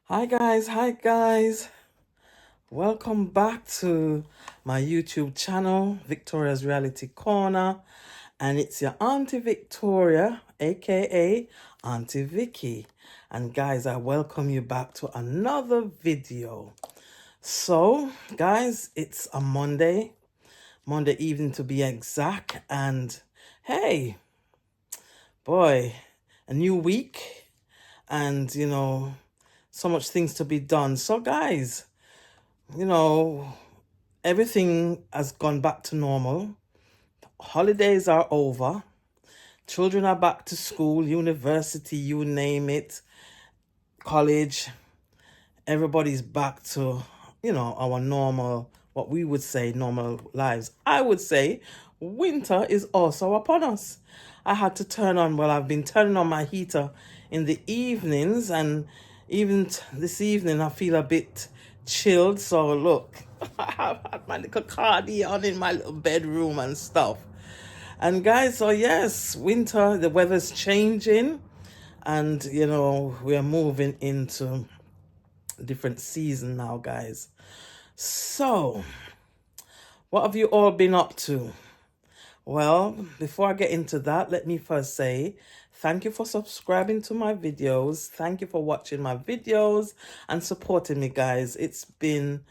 Hi guys, welcome back to my YouTube channel, Victoria's Reality Corner, and it's your Auntie Victoria, aka Auntie Vicky. And guys, I welcome you back to another video. So guys, it's a Monday evening to be exact, and hey, boy, a new week, and so much things to be done. So guys, you know, everything has gone back to normal. Holidays are over. Children are back to school, university, you name it, college. Everybody's back to, our normal, what we would say, normal lives. I would say winter is also upon us. I had to I've been turning on my heater in the evenings, and even this evening I feel a bit chilled. So look, I have had my little cardi on in my little bedroom and stuff. And guys, so yes, winter, the weather's changing, and we are moving into different season now, guys. So, what have you all been up to? Well, before I get into that, let me first say thank you for subscribing to my videos. Thank you for watching my videos and supporting me, guys. It's been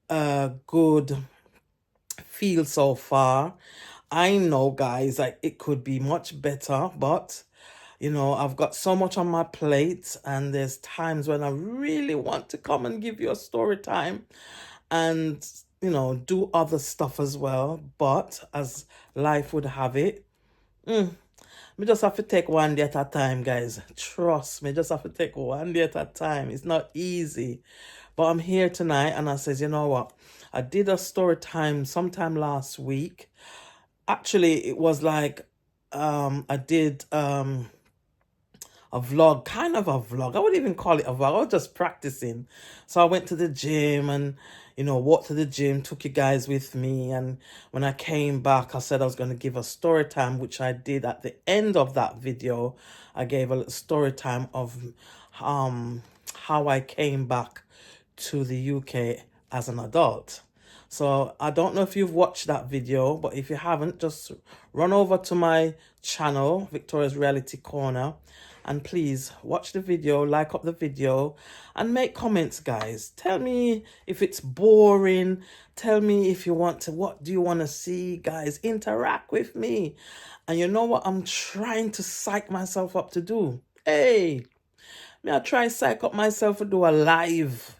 a good feel so far. I know, guys, like it could be much better, but I've got so much on my plate, and there's times when I really want to come and give you a story time and, do other stuff as well. But as life would have it, we just have to take one day at a time, guys. Trust me, just have to take one day at a time. It's not easy. But I'm here tonight, and I says, you know what? I did a story time sometime last week. Actually, it was like I did a vlog, kind of a vlog. I wouldn't even call it a vlog. I was just practicing. So I went to the gym and, walked to the gym, took you guys with me. And when I came back, I said I was going to give a story time, which I did at the end of that video. I gave a little story time of how I came back to the UK as an adult. So I don't know if you've watched that video, but if you haven't, just run over to my channel, Victoria's Reality Corner, and please watch the video, like up the video, and make comments, guys. Tell me if it's boring. Tell me if you want to, what do you want to see, guys? Interact with me. And you know what I'm trying to psych myself up to do? Hey, I try psych up myself to do a live.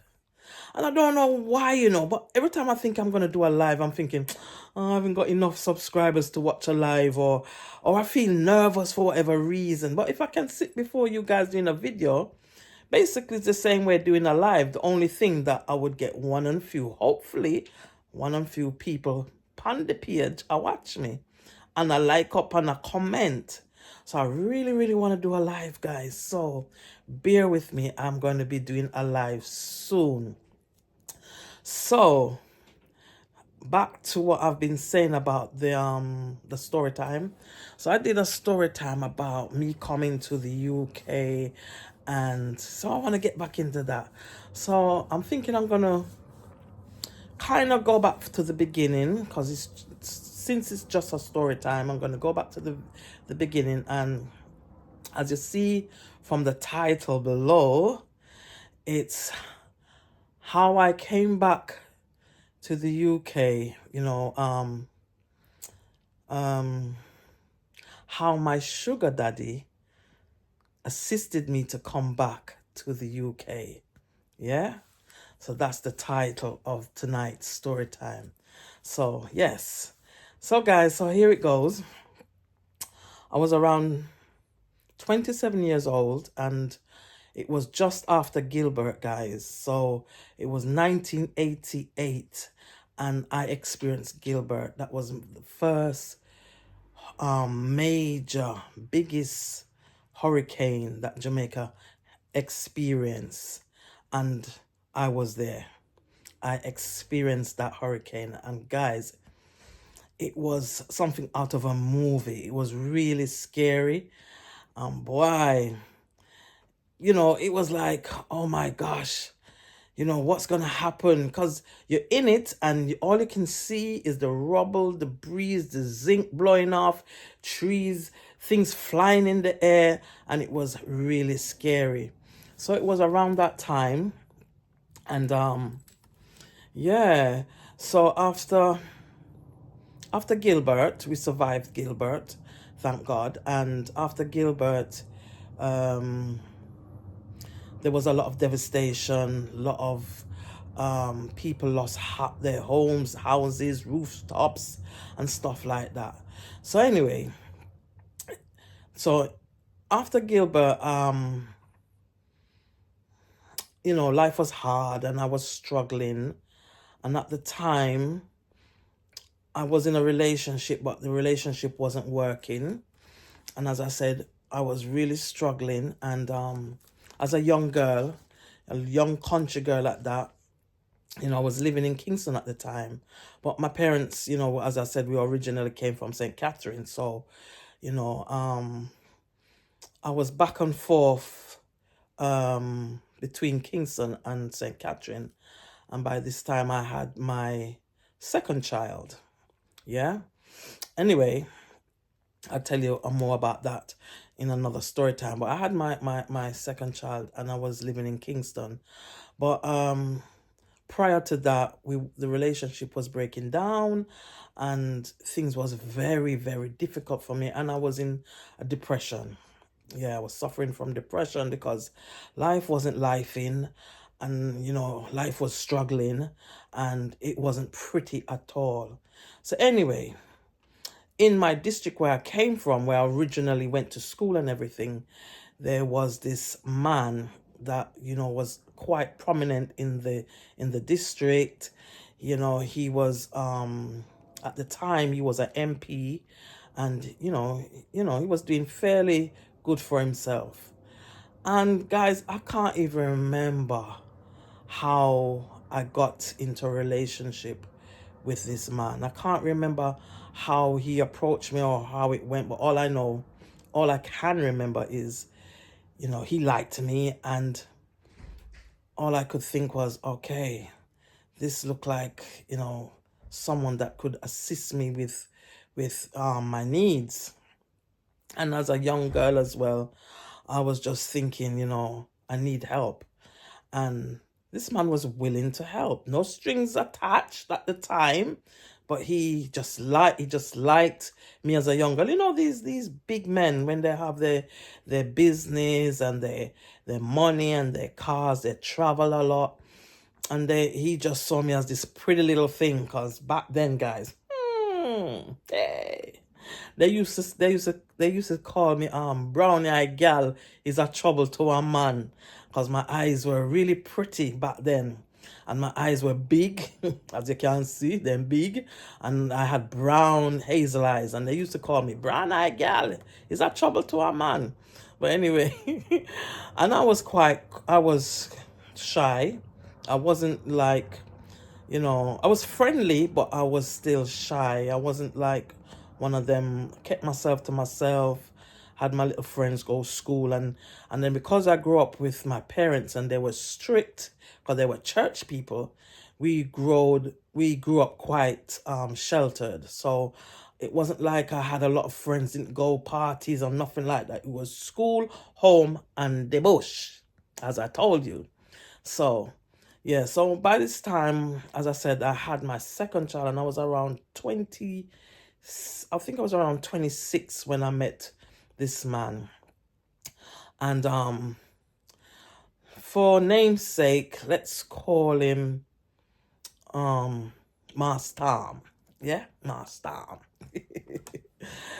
And I don't know why, but every time I think I'm going to do a live, I'm thinking, oh, I haven't got enough subscribers to watch a live, or I feel nervous for whatever reason. But if I can sit before you guys doing a video, basically it's the same way doing a live. The only thing that I would get hopefully, one and few people on the page I watch me, and a like up and a comment. So I really, really want to do a live, guys. So bear with me. I'm going to be doing a live soon. So back to what I've been saying about the story time. So I did a story time about me coming to the UK, and so I want to get back into that. So I'm thinking I'm gonna kind of go back to the beginning, because since it's just a story time, I'm gonna go back to the beginning. And as you see from the title below, it's how I came back to the UK, how my sugar daddy assisted me to come back to the UK. Yeah? So that's the title of tonight's story time. So, yes. So, guys, so here it goes. I was around 27 years old, and it was just after Gilbert, guys. So it was 1988, and I experienced Gilbert. That was the first major, biggest hurricane that Jamaica experienced, and I was there. I experienced that hurricane, and guys, it was something out of a movie. It was really scary. Boy, it was like, oh my gosh, what's gonna happen? Because you're in it and all you can see is the rubble, the breeze, the zinc blowing off, trees, things flying in the air, and it was really scary. So it was around that time, and yeah. So after Gilbert, we survived Gilbert, thank God. And after Gilbert, um, there was a lot of devastation, a lot of people lost their homes, houses, rooftops, and stuff like that. So anyway, so after Gilbert, life was hard and I was struggling. And at the time, I was in a relationship, but the relationship wasn't working. And as I said, I was really struggling. And as a young girl, a young country girl at that, I was living in Kingston at the time. But my parents, as I said, we originally came from St. Catherine. So, I was back and forth between Kingston and St. Catherine. And by this time, I had my second child. Yeah. Anyway, I'll tell you more about that in another story time. But I had my second child and I was living in Kingston. But prior to that, the relationship was breaking down and things was very, very difficult for me. And I was in a depression. Yeah, I was suffering from depression because life wasn't lifing and, life was struggling and it wasn't pretty at all. So anyway, in my district where I came from, where I originally went to school and everything, there was this man that was quite prominent in the district. He was at the time he was an MP, and he was doing fairly good for himself. And guys, I can't even remember how I got into a relationship with this man. I can't remember how he approached me or how it went, but all I can remember is, he liked me, and all I could think was, okay, this looked like, someone that could assist me with my needs. And as a young girl as well, I was just thinking, I need help. And this man was willing to help. No strings attached at the time, but he just liked me as a young girl. These big men, when they have their business and their money and their cars, they travel a lot. And he just saw me as this pretty little thing, because back then, guys, hey, they used to call me brownie eyed gal is a trouble to a man, because my eyes were really pretty back then. And my eyes were big, as you can see, them big. And I had brown hazel eyes. And they used to call me brown eyed gal is a trouble to a man. But anyway, and I was shy. I wasn't like, I was friendly, but I was still shy. I wasn't like one of them, kept myself to myself, had my little friends go to school. And then because I grew up with my parents and they were strict, because they were church people, we grew up quite sheltered. So it wasn't like I had a lot of friends, didn't go parties or nothing like that. It was school, home, and the bush, as I told you. So yeah, so by this time, as I said, I had my second child and I was around 20, I think I was around 26 when I met this man. And for namesake, let's call him Master Tom. Yeah, Master Tom.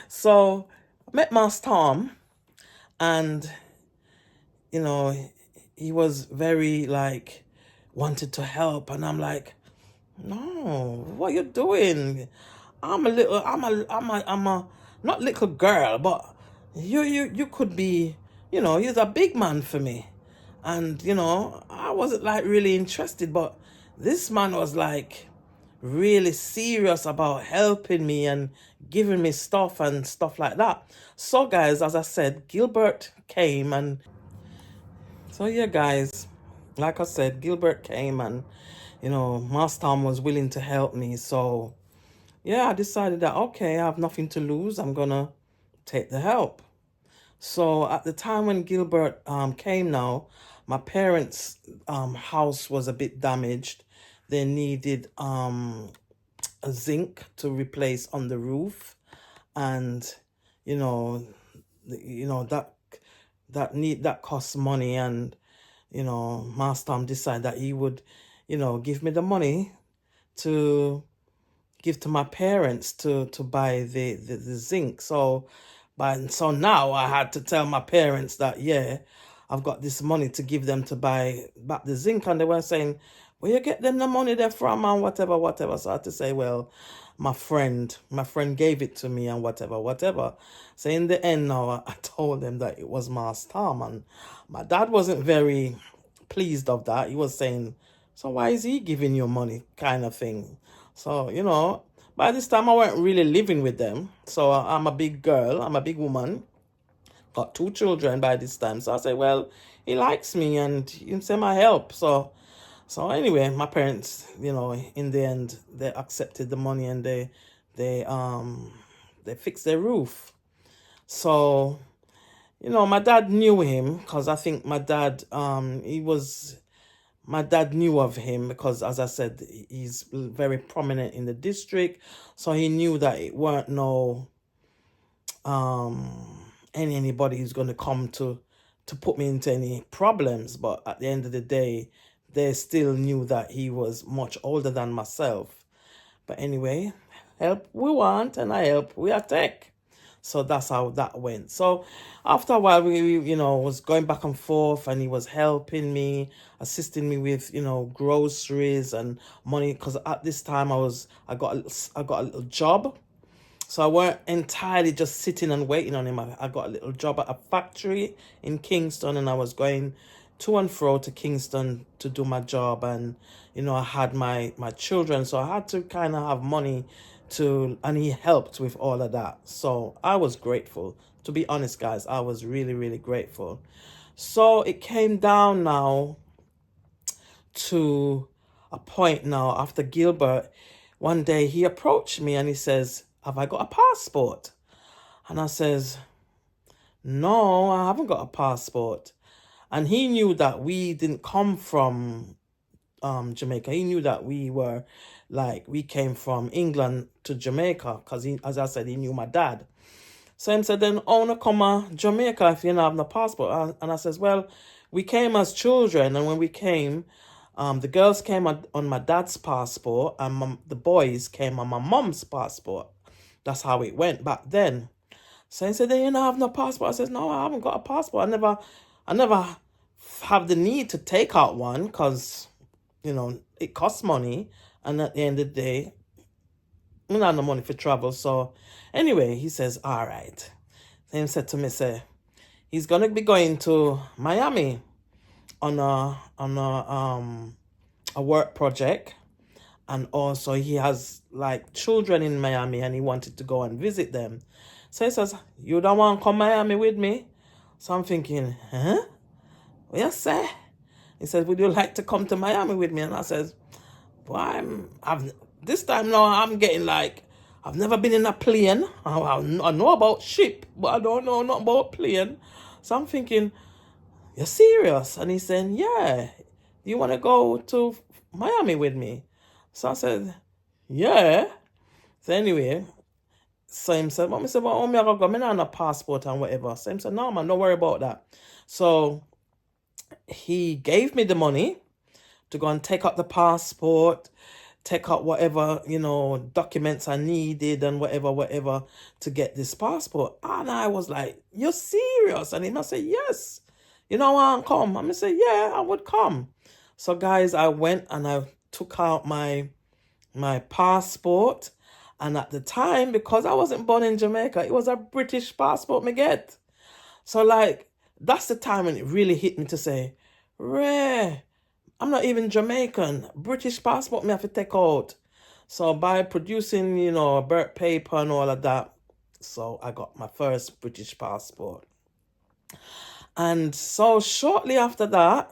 So I met Master Tom, and he was very like wanted to help, and I'm like, no, what you doing? I'm a not little girl, but you could be, you're a big man for me. And I wasn't like really interested, but this man was like really serious about helping me and giving me stuff and stuff like that. So guys, as I said, Gilbert came, and So yeah, guys, like I said, Gilbert came and Master Tom was willing to help me. So yeah, I decided that okay, I have nothing to lose. I'm gonna take the help. So at the time when Gilbert came now, my parents' house was a bit damaged. They needed a zinc to replace on the roof, and you know, that costs money, and Master Tom decided that he would, give me the money to give to my parents to buy the zinc. So now I had to tell my parents that yeah, I've got this money to give them to buy back the zinc, and they were saying, where you get them the money there from and whatever, whatever. So I had to say, well, my friend gave it to me and whatever, whatever. So in the end now I told them that it was Master Tom, and my dad wasn't very pleased of that. He was saying, so why is he giving you money kind of thing? So, by this time I weren't really living with them. So I'm a big girl, I'm a big woman, got two children by this time. So I say, well, he likes me and he say my help. So anyway, my parents, in the end, they accepted the money and they fixed their roof. So, my dad knew him because I think my dad knew of him because, as I said, he's very prominent in the district. So he knew that it weren't no anybody who's going to come to put me into any problems. But at the end of the day, they still knew that he was much older than myself. But anyway, help we want and I help we attack. So that's how that went. So after a while, we was going back and forth, and he was helping me, assisting me with groceries and money. Because at this time I got a little job, so I weren't entirely just sitting and waiting on him. I got a little job at a factory in Kingston, and I was going to and fro to Kingston to do my job. And I had my children, so I had to kind of have money and he helped with all of that. So I was grateful. To be honest, guys, I was really, really grateful. So it came down now to a point now after Gilbert. One day he approached me and he says, have I got a passport? And I says, no, I haven't got a passport. And he knew that we didn't come from Jamaica. He knew that we came from England to Jamaica because as I said, he knew my dad. So he said, then owner come Jamaica if you don't have no passport. And I says, well, we came as children, and when we came, the girls came on my dad's passport, and the boys came on my mom's passport. That's how it went back then. So he said, then you don't have no passport. I says, no, I haven't got a passport. I never have the need to take out one because, it costs money. And at the end of the day, we don't have no money for travel. So anyway, he says, all right. Then he said to me, say, he's going to be going to Miami on a work project. And also he has like children in Miami and he wanted to go and visit them. So he says, you don't want to come Miami with me? So I'm thinking, huh? What you say? He says, would you like to come to Miami with me? And I says, well, this time now I'm getting like, I've never been in a plane. I know about ship, but I don't know nothing about plane. So I'm thinking, you're serious? And he's saying, yeah, you want to go to Miami with me? So I said, yeah. So anyway, so he said, Mom, I said, well, I gotta go. I don't have a passport and whatever. So he said, no, man, don't worry about that. So he gave me the money to go and take out the passport, take out whatever, documents I needed and whatever to get this passport. And I was like, you're serious? And he must say, yes. I want to come. I'm going to say, yeah, I would come. So guys, I went and I took out my passport. And at the time, because I wasn't born in Jamaica, it was a British passport me get. So like, that's the time when it really hit me to say, Ray, I'm not even Jamaican. British passport me have to take out. So by producing, a birth paper and all of that, so I got my first British passport. And so shortly after that,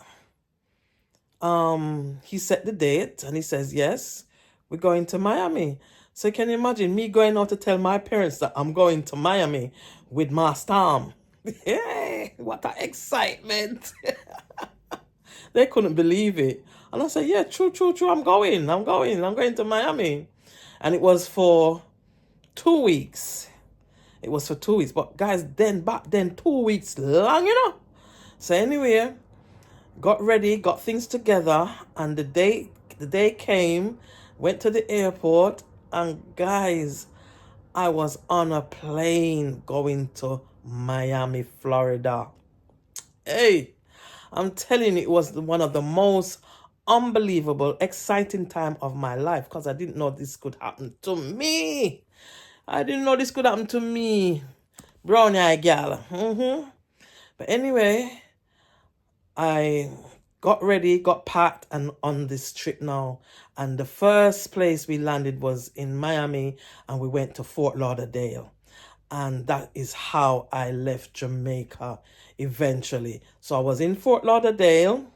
he set the date and he says, yes, we're going to Miami. So can you imagine me going out to tell my parents that I'm going to Miami with my Storm? Hey, what an excitement. They couldn't believe it. And I said, yeah, true, true, true. I'm going to Miami. And it was for 2 weeks. It was for 2 weeks. But guys, back then, 2 weeks long, So anyway, got ready, got things together, and the day came, went to the airport, and guys, I was on a plane going to Miami, Florida. Hey, I'm telling you, it was one of the most unbelievable, exciting time of my life because I didn't know this could happen to me. I didn't know this could happen to me. Brown eye gal. But anyway, I got ready, got packed, and on this trip now. And the first place we landed was in Miami, and we went to Fort Lauderdale. And that is how I left Jamaica eventually. So I was in Fort Lauderdale,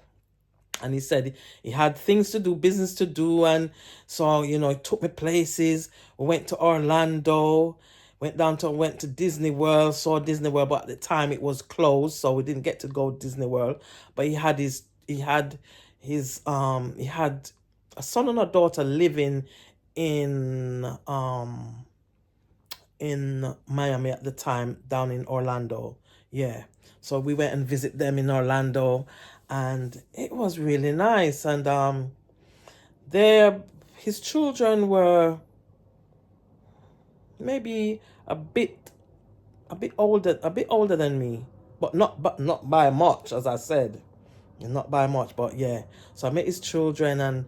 and he said he had things to do, business to do. And so, he took me places. We went to Orlando, went to Disney World, saw Disney World, but at the time it was closed, so we didn't get to go to Disney World. But he had a son and a daughter living in Miami at the time, down in Orlando. Yeah. So we went and visit them in Orlando, and it was really nice. And his children were maybe a bit older than me, but not by much, as I said. Not by much, but yeah. So I met his children, and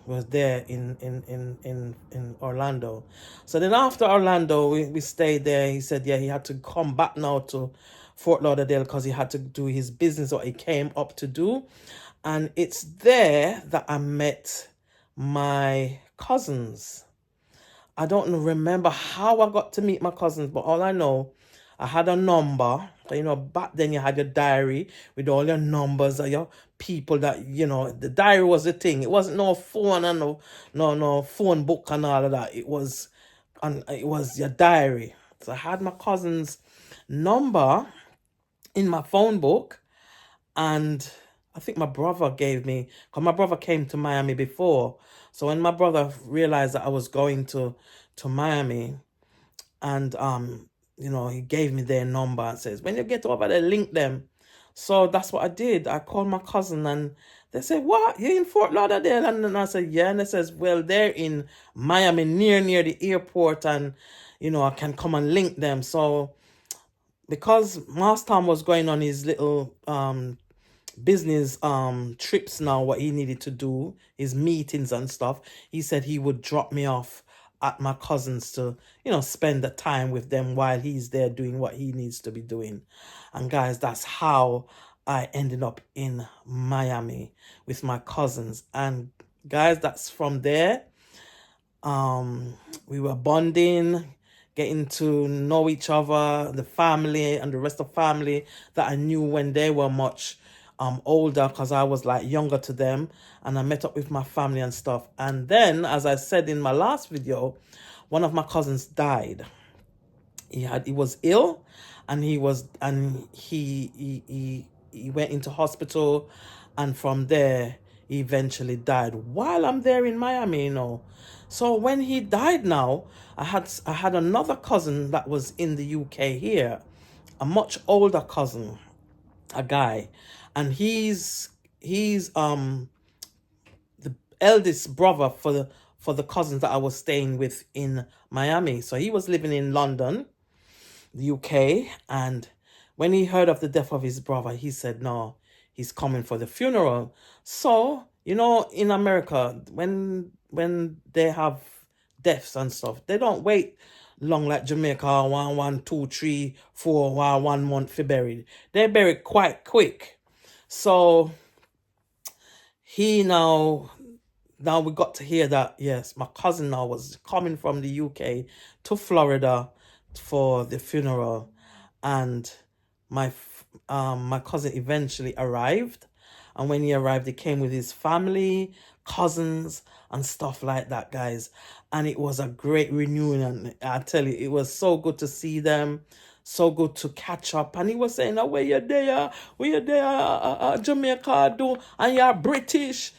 was there in Orlando. So then after Orlando, we stayed there. He said, yeah, he had to come back now to Fort Lauderdale because he had to do his business, what he came up to do. And it's there that I met my cousins. I don't remember how I got to meet my cousins, but all I know, I had a number. Back then you had your diary with all your numbers of your people that, the diary was the thing. It wasn't no phone and no phone book and all of that. It was your diary. So I had my cousin's number in my phone book, and I think my brother gave me, because my brother came to Miami before. So when my brother realized that I was going to Miami, and he gave me their number and says, when you get over there, link them. So that's what I did. I called my cousin, and they said, what? You're in Fort Lauderdale? And then I said, yeah. And they says, well, they're in Miami, near the airport, and I can come and link them. So because Master was going on his little business trips now, what he needed to do, his meetings and stuff, he said he would drop me off at my cousins to spend the time with them while he's there doing what he needs to be doing. And guys, that's how I ended up in Miami with my cousins. And guys, that's from there. We were bonding, getting to know each other, the family and the rest of family that I knew when they were much older, because I was like younger to them, and I met up with my family and stuff. And then, as I said in my last video, one of my cousins died. He was ill, and he went into hospital, and from there he eventually died while I'm there in Miami. So when he died now, I had another cousin that was in the UK here, a much older cousin, a guy, and he's the eldest brother for the cousins that I was staying with in Miami. So he was living in London, the UK, and when he heard of the death of his brother, he said, no, he's coming for the funeral. So, in America, when they have deaths and stuff, they don't wait long like Jamaica, 1, 2, 3, 4, 1 month for buried. They bury quite quick. So now we got to hear that, yes, my cousin now was coming from the UK to Florida for the funeral. And my cousin eventually arrived. And when he arrived, he came with his family, cousins, and stuff like that, guys. And it was a great reunion. I tell you, it was so good to see them, so good to catch up. And he was saying, "Oh, where you there, Jamaica, do, and you're British.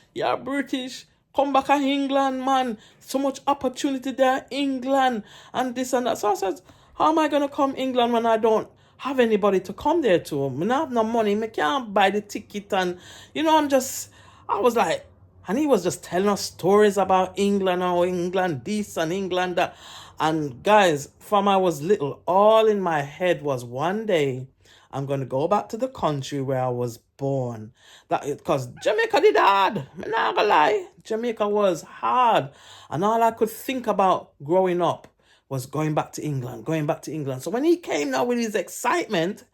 Come back to England, man. So much opportunity there, England, and this and that." So I said, "How am I gonna come England when I don't have anybody to come there to? I don't have no money. I can't buy the ticket." And I was like, and he was just telling us stories about England, how England this and England that. And guys, from I was little, all in my head was one day I'm gonna go back to the country where I was born. That because Jamaica did hard. I'm not gonna lie. Jamaica was hard. And all I could think about growing up was going back to England, going back to England. So when he came now with his excitement,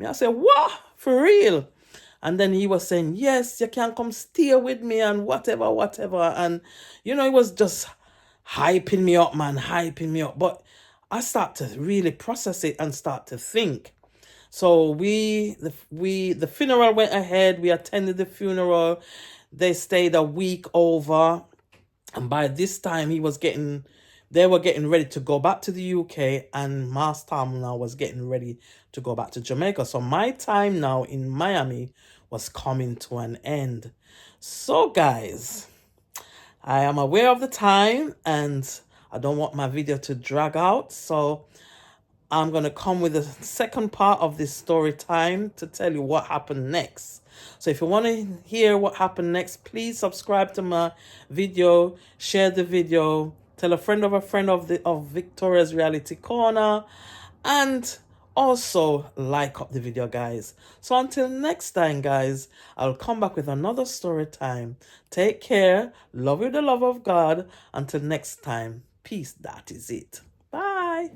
I said, "What? For real?" And then he was saying, "Yes, you can come stay with me and whatever, whatever." And, it was just hyping me up, man, hyping me up. But I start to really process it and start to think. So the funeral went ahead. We attended the funeral. They stayed a week over. And by this time they were getting ready to go back to the UK, and Mass Tom now was getting ready to go back to Jamaica. So my time now in Miami was coming to an end. So guys, I am aware of the time and I don't want my video to drag out. So I'm going to come with the second part of this story time to tell you what happened next. So if you want to hear what happened next, please subscribe to my video, share the video, tell a friend of Victoria's Reality Corner, and also like up the video, guys. So until next time, guys, I'll come back with another story time. Take care. Love you with the love of God. Until next time. Peace. That is it. Bye.